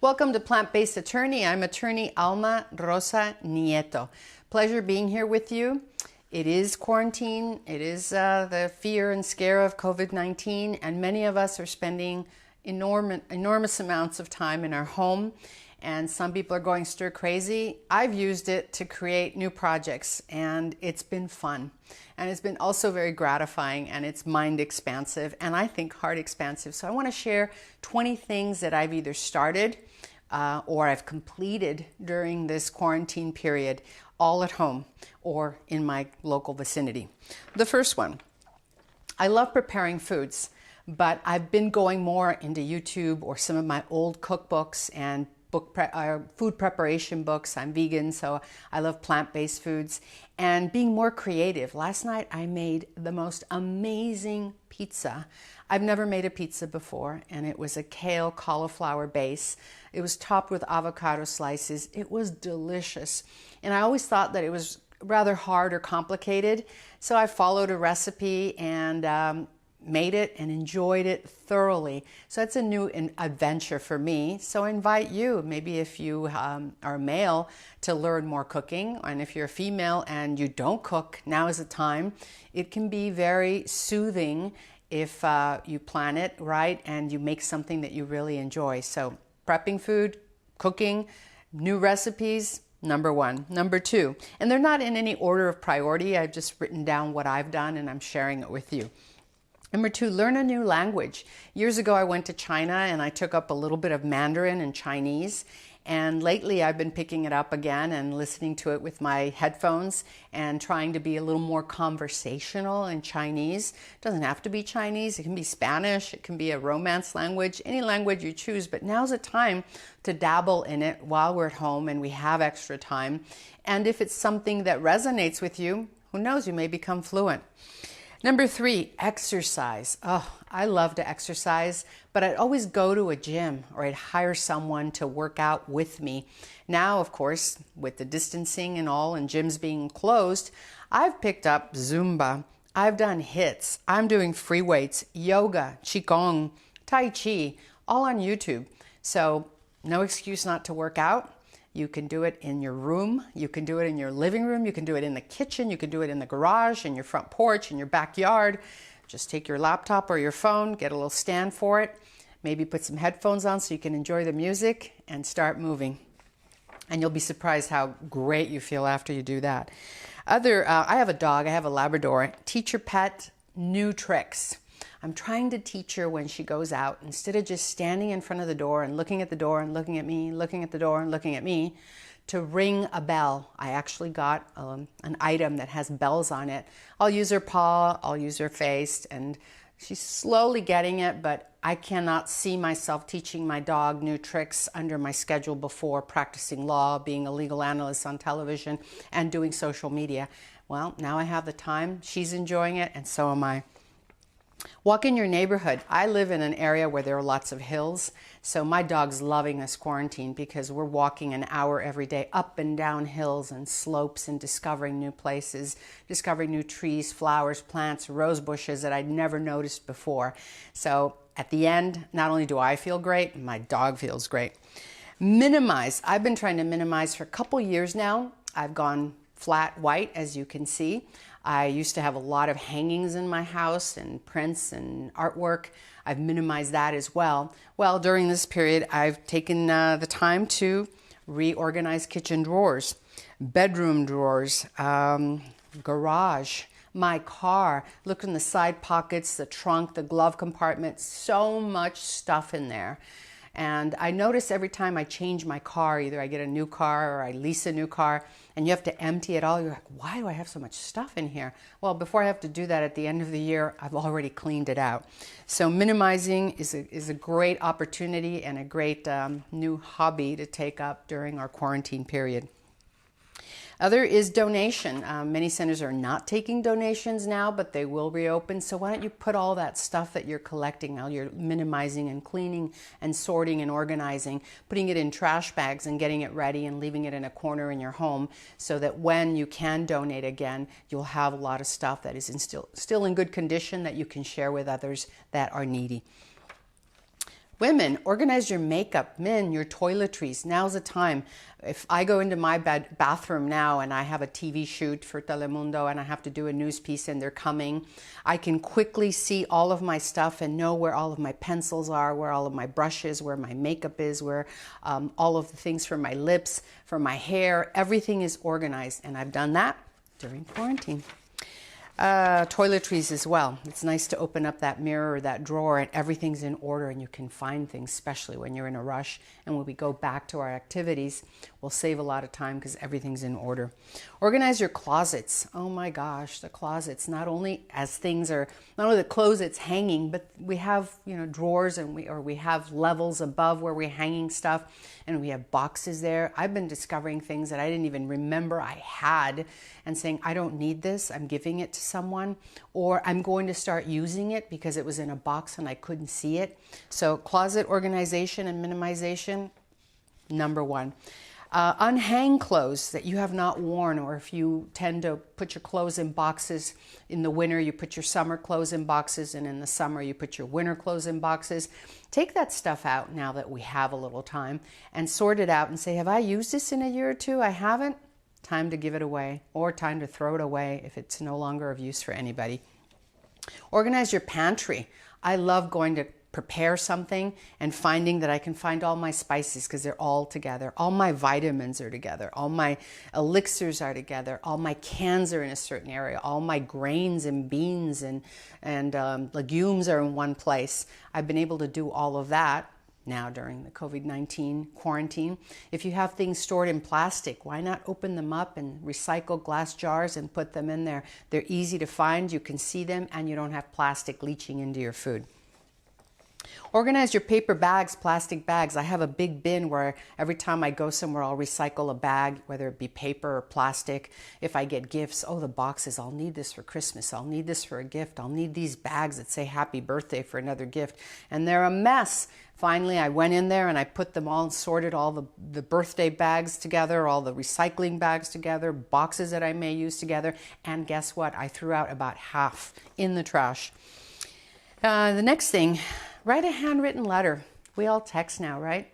Welcome to Plant-Based Attorney. I'm attorney Alma Rosa Nieto. Pleasure being here with you. It is quarantine. It is the fear and scare of COVID-19, and many of us are spending enormous amounts of time in our home, and some people are going stir crazy. I've used it to create new projects, and it's been fun. And it's been also very gratifying, and it's mind expansive, and I think heart expansive. So I want to share 20 things that I've either started or I've completed during this quarantine period, all at home or in my local vicinity. The first one, I love preparing foods, but I've been going more into YouTube or some of my old cookbooks and food preparation books. I'm vegan, so I love plant-based foods, and being more creative. Last night I made the most amazing pizza. I've never made a pizza before, and it was a kale cauliflower base. It was topped with avocado slices. It was delicious, and I always thought that it was rather hard or complicated, so I followed a recipe and made it and enjoyed it thoroughly. So it's a new adventure for me. So I invite you, maybe if you are male, to learn more cooking. And if you're a female and you don't cook, now is the time. It can be very soothing if you plan it right and you make something that you really enjoy. So prepping food, cooking, new recipes, number one. Number two, and they're not in any order of priority. I've just written down what I've done and I'm sharing it with you. Number two, learn a new language. Years ago, I went to China and I took up a little bit of Mandarin and Chinese. And lately, I've been picking it up again and listening to it with my headphones and trying to be a little more conversational in Chinese. It doesn't have to be Chinese. It can be Spanish. It can be a Romance language, any language you choose. But now's the time to dabble in it while we're at home and we have extra time. And if it's something that resonates with you, who knows, you may become fluent. Number three, exercise. Oh, I love to exercise, but I'd always go to a gym or I'd hire someone to work out with me. Now, of course, with the distancing and all and gyms being closed, I've picked up Zumba. I've done HIITs. I'm doing free weights, yoga, Qigong, Tai Chi, all on YouTube. So no excuse not to work out. You can do it in your room, you can do it in your living room, you can do it in the kitchen, you can do it in the garage, in your front porch, in your backyard. Just take your laptop or your phone, get a little stand for it, maybe put some headphones on so you can enjoy the music and start moving. And you'll be surprised how great you feel after you do that. I have a dog, I have a Labrador. Teach your pet new tricks. I'm trying to teach her when she goes out, instead of just standing in front of the door and looking at the door and looking at me, looking at the door and looking at me, to ring a bell. I actually got an item that has bells on it. I'll use her paw, I'll use her face, and she's slowly getting it, but I cannot see myself teaching my dog new tricks under my schedule before practicing law, being a legal analyst on television, and doing social media. Well, now I have the time, she's enjoying it, and so am I. Walk in your neighborhood. I live in an area where there are lots of hills, so my dog's loving this quarantine because we're walking an hour every day up and down hills and slopes and discovering new places, discovering new trees, flowers, plants, rose bushes that I'd never noticed before. So at the end, not only do I feel great, my dog feels great. Minimize. I've been trying to minimize for a couple years now. I've gone flat white, as you can see. I used to have a lot of hangings in my house and prints and artwork. I've minimized that as well. Well, during this period, I've taken the time to reorganize kitchen drawers, bedroom drawers, garage, my car. Look in the side pockets, the trunk, the glove compartment, so much stuff in there. And I notice every time I change my car, either I get a new car or I lease a new car, and you have to empty it all. You're like, why do I have so much stuff in here? Well, before I have to do that at the end of the year, I've already cleaned it out. So minimizing is a great opportunity and a great new hobby to take up during our quarantine period. Other is donation. Many centers are not taking donations now, but they will reopen. So why don't you put all that stuff that you're collecting, all you're minimizing and cleaning and sorting and organizing, putting it in trash bags and getting it ready and leaving it in a corner in your home so that when you can donate again, you'll have a lot of stuff that is still in good condition that you can share with others that are needy. Women, organize your makeup. Men, your toiletries. Now's the time. If I go into my bathroom now and I have a TV shoot for Telemundo and I have to do a news piece and they're coming, I can quickly see all of my stuff and know where all of my pencils are, where all of my brushes, where my makeup is, where all of the things for my lips, for my hair, everything is organized. And I've done that during quarantine. Toiletries as well. It's nice to open up that mirror or that drawer and everything's in order and you can find things, especially when you're in a rush. And when we go back to our activities, we'll save a lot of time because everything's in order. Organize your closets. Oh my gosh, the closets, not only as things are, not only the clothes it's hanging, but we have, drawers and we have levels above where we're hanging stuff and we have boxes there. I've been discovering things that I didn't even remember I had and saying, I don't need this, I'm giving it to someone, or I'm going to start using it because it was in a box and I couldn't see it. So closet organization and minimization, number one. Unhang clothes that you have not worn, or if you tend to put your clothes in boxes, in the winter you put your summer clothes in boxes and in the summer you put your winter clothes in boxes. Take that stuff out now that we have a little time and sort it out and say, have I used this in a year or two? I haven't. Time to give it away, or time to throw it away if it's no longer of use for anybody. Organize your pantry. I love going to prepare something and finding that I can find all my spices because they're all together. All my vitamins are together. All my elixirs are together. All my cans are in a certain area. All my grains and beans and legumes are in one place. I've been able to do all of that now during the COVID-19 quarantine. If you have things stored in plastic, why not open them up and recycle glass jars and put them in there? They're easy to find, you can see them, and you don't have plastic leaching into your food. Organize your paper bags, plastic bags. I have a big bin where every time I go somewhere, I'll recycle a bag, whether it be paper or plastic. If I get gifts, oh, the boxes, I'll need this for Christmas. I'll need this for a gift. I'll need these bags that say happy birthday for another gift. And they're a mess. Finally, I went in there and I put them all and sorted all the birthday bags together, all the recycling bags together, boxes that I may use together. And guess what? I threw out about half in the trash. The next thing, write a handwritten letter. We all text now, right?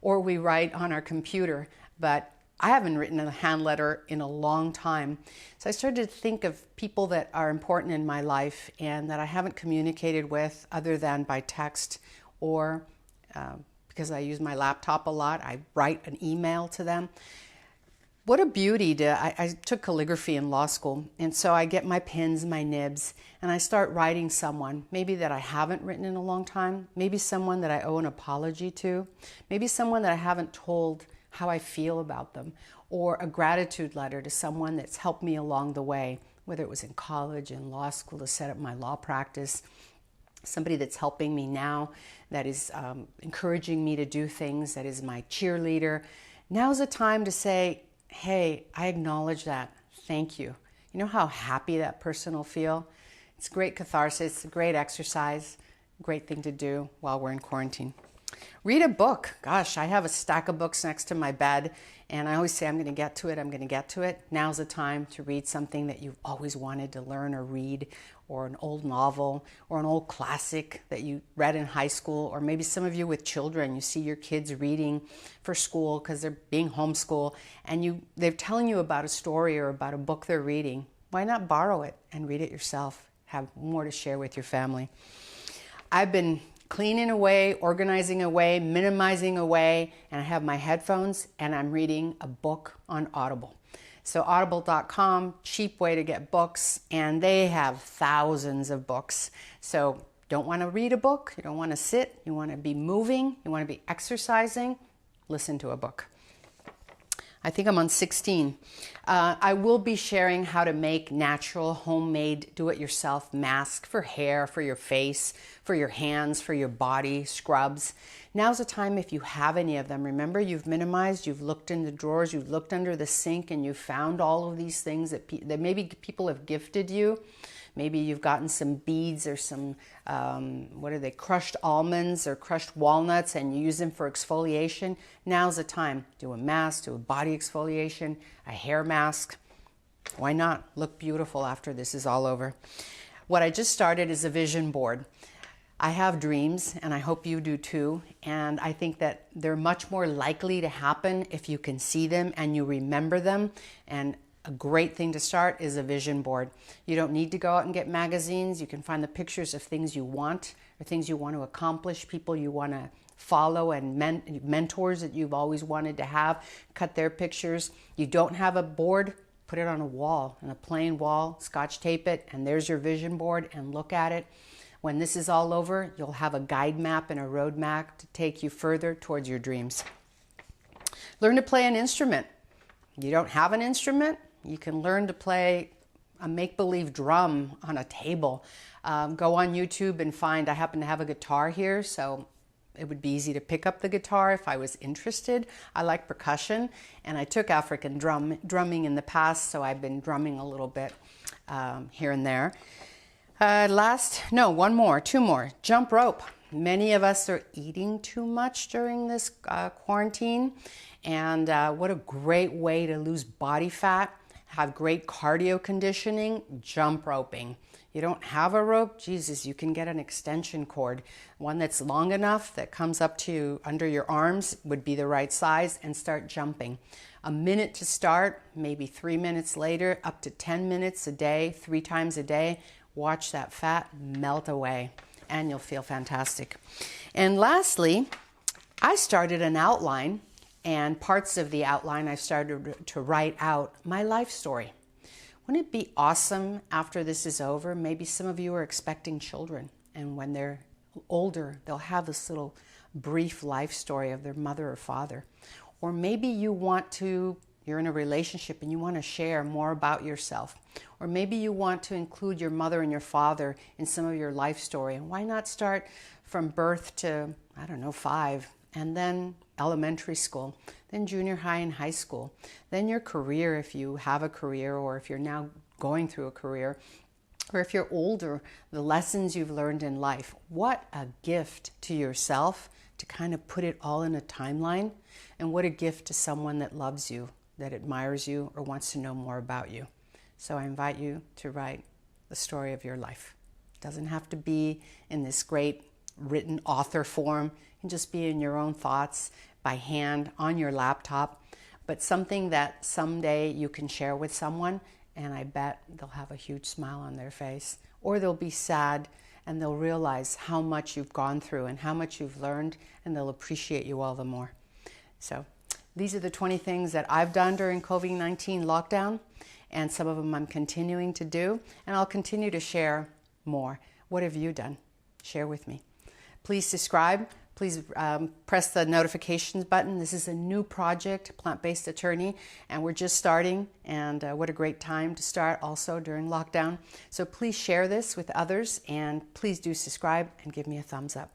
Or we write on our computer, but I haven't written a hand letter in a long time. So I started to think of people that are important in my life and that I haven't communicated with other than by text, or because I use my laptop a lot, I write an email to them. What a beauty I took calligraphy in law school, and so I get my pens, my nibs, and I start writing someone, maybe that I haven't written in a long time, maybe someone that I owe an apology to, maybe someone that I haven't told how I feel about them, or a gratitude letter to someone that's helped me along the way, whether it was in college, in law school, to set up my law practice, somebody that's helping me now, that is encouraging me to do things, that is my cheerleader. Now's the time to say, hey, I acknowledge that. Thank you. You know how happy that person will feel? It's great catharsis, a great exercise, great thing to do while we're in quarantine. Read a book. Gosh, I have a stack of books next to my bed, and I always say, I'm going to get to it, I'm going to get to it. Now's the time to read something that you've always wanted to learn or read, or an old novel, or an old classic that you read in high school, or maybe some of you with children, you see your kids reading for school because they're being homeschooled, and they're telling you about a story or about a book they're reading. Why not borrow it and read it yourself? Have more to share with your family. I've been cleaning away, organizing away, minimizing away, and I have my headphones and I'm reading a book on Audible. So audible.com, cheap way to get books, and they have thousands of books. So don't want to read a book, you don't want to sit, you want to be moving, you want to be exercising, listen to a book. I think I'm on 16. I will be sharing how to make natural, homemade, do-it-yourself masks for hair, for your face, for your hands, for your body, scrubs. Now's the time if you have any of them. Remember, you've minimized, you've looked in the drawers, you've looked under the sink, and you've found all of these things that maybe people have gifted you. Maybe you've gotten some beads or some, crushed almonds or crushed walnuts, and you use them for exfoliation. Now's the time. Do a mask, do a body exfoliation, a hair mask. Why not? Look beautiful after this is all over. What I just started is a vision board. I have dreams, and I hope you do too, and I think that they're much more likely to happen if you can see them and you remember them. And a great thing to start is a vision board. You don't need to go out and get magazines. You can find the pictures of things you want or things you want to accomplish, people you want to follow, and mentors that you've always wanted to have. Cut their pictures. You don't have a board, put it on a wall, on a plain wall, Scotch tape it, and there's your vision board, and look at it. When this is all over, you'll have a guide map and a road map to take you further towards your dreams. Learn to play an instrument. You don't have an instrument? You can learn to play a make-believe drum on a table. Go on YouTube and find, I happen to have a guitar here, so it would be easy to pick up the guitar if I was interested. I like percussion, and I took African drumming in the past, so I've been drumming a little bit here and there. Two more. Jump rope. Many of us are eating too much during this quarantine, and what a great way to lose body fat, have great cardio conditioning, jump roping. You don't have a rope? Jesus, you can get an extension cord. One that's long enough that comes up to under your arms would be the right size, and start jumping. A minute to start, maybe 3 minutes later, up to 10 minutes a day, 3 times a day. Watch that fat melt away, and you'll feel fantastic. And lastly, I started an outline, and parts of the outline I started to write out my life story. Wouldn't it be awesome after this is over? Maybe some of you are expecting children, and when they're older, they'll have this little brief life story of their mother or father. Or maybe you're in a relationship and you want to share more about yourself. Or maybe you want to include your mother and your father in some of your life story. And why not start from birth to, 5, and then elementary school, then junior high and high school, then your career if you have a career, or if you're now going through a career, or if you're older, the lessons you've learned in life. What a gift to yourself to kind of put it all in a timeline, and what a gift to someone that loves you, that admires you, or wants to know more about you. So I invite you to write the story of your life. It doesn't have to be in this great written author form. It can just be in your own thoughts, by hand, on your laptop, but something that someday you can share with someone, and I bet they'll have a huge smile on their face, or they'll be sad and they'll realize how much you've gone through and how much you've learned, and they'll appreciate you all the more. So these are the 20 things that I've done during COVID-19 lockdown, and some of them I'm continuing to do, and I'll continue to share more. What have you done? Share with me. Please subscribe. Please press the notifications button. This is a new project, Plant-Based Attorney, and we're just starting, and what a great time to start also during lockdown. So please share this with others, and please do subscribe and give me a thumbs up.